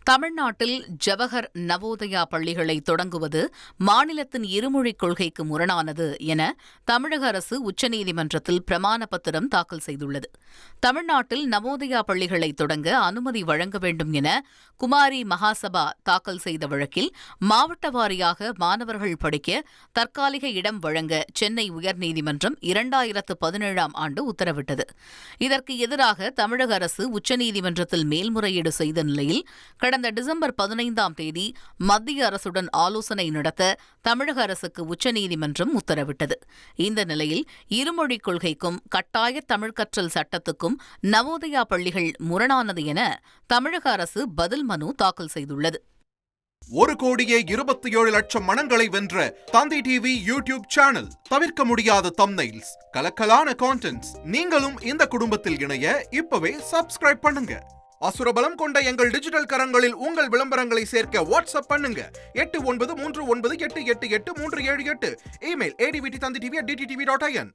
தமிழ்நாட்டில் ஜவஹர் நவோதயா பள்ளிகளை தொடங்குவது மாநிலத்தின் இருமொழிக் கொள்கைக்கு முரணானது என தமிழக அரசு உச்சநீதிமன்றத்தில் பிரமாண பத்திரம் தாக்கல் செய்துள்ளது. தமிழ்நாட்டில் நவோதயா பள்ளிகளை தொடங்க அனுமதி வழங்க வேண்டும் என குமாரி மகாசபா தாக்கல் செய்த வழக்கில் மாவட்ட வாரியாக மாணவர்கள் படிக்க தற்காலிக இடம் வழங்க சென்னை உயர்நீதிமன்றம் 2017ஆம் ஆண்டு உத்தரவிட்டது. இதற்கு எதிராக தமிழக அரசு உச்சநீதிமன்றத்தில் மேல்முறையீடு செய்த நிலையில் கடந்த டிசம்பர் 15ஆம் தேதி மத்திய அரசுடன் ஆலோசனை நடத்த தமிழக அரசுக்கு உச்சநீதிமன்றம் உத்தரவிட்டது. இந்த நிலையில் இருமொழிக் கொள்கைக்கும் கட்டாய தமிழ் கற்றல் சட்டத்துக்கும் நவோதயா பள்ளிகள் முரணானது என தமிழக அரசு பதில் மனு தாக்கல் செய்துள்ளது. 1,27,00,000 மனங்களை வென்ற தந்தி டிவி யூடியூப் சேனல். தவிர்க்க முடியாத தம்ப்நெயில்ஸ், கலக்கலான கான்டென்ட்ஸ். நீங்களும் இந்த குடும்பத்தில் இணைய இப்பவே சப்ஸ்கிரைப் பண்ணுங்க. அசுரபலம் கொண்ட எங்கள் டிஜிட்டல் கரங்களில் உங்கள் விளம்பரங்களை சேர்க்க வாட்ஸ்அப் பண்ணுங்க. 893988883778. Email advtthanditv@dttv.in.